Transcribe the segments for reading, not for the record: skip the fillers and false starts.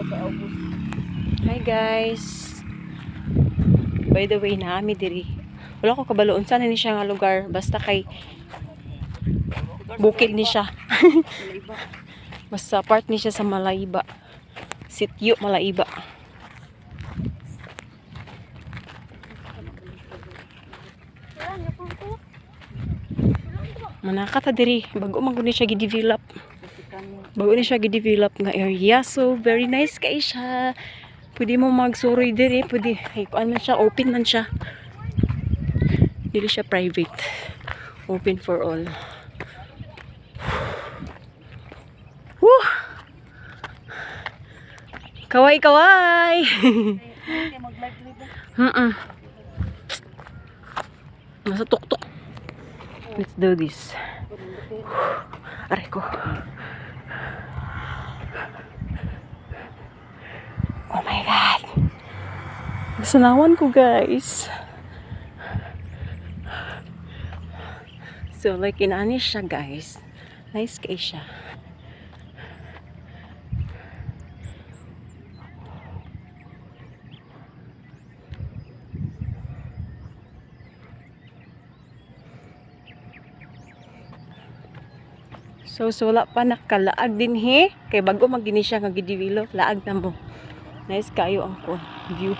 Hi guys. By the way, naami diri. Wala ko kabaloon sana ni siya nga lugar, basta kay bukid ni siya. Basta part ni siya sa Malayba. Sityo Malayba. Manaka ta diri, bago man guni siya gi-develop. Bago ni siya gi-develop nga area, so very nice kay siya. Pwede mo magsuroy diri, pwede ay kuan man siya, open man siya. Dili siya private. Open for all. Woo! Kaway kaway. Nasa tuktok. Let's do this. Aray ko. Oh my God. Nasanawan ko guys. So like inaani siya guys. Nice kay siya. So wala pa nakalaag din he. Kay bago magini siya nga gi-develop, laag na mo. Nice kayo ang view.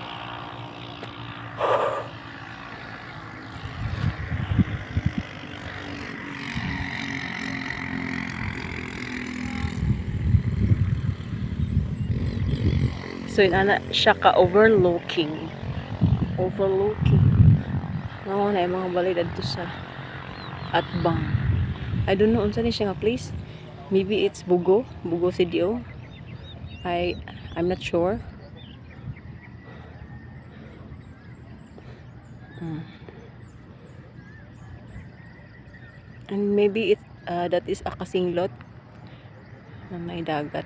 So inana siya ka overlooking. No, na mga balay dito sa Atbang. I don't know unsa ni siya nga place. Maybe it's Bugo CDO. I'm not sure. And maybe it that is a kasinglot na may dagat.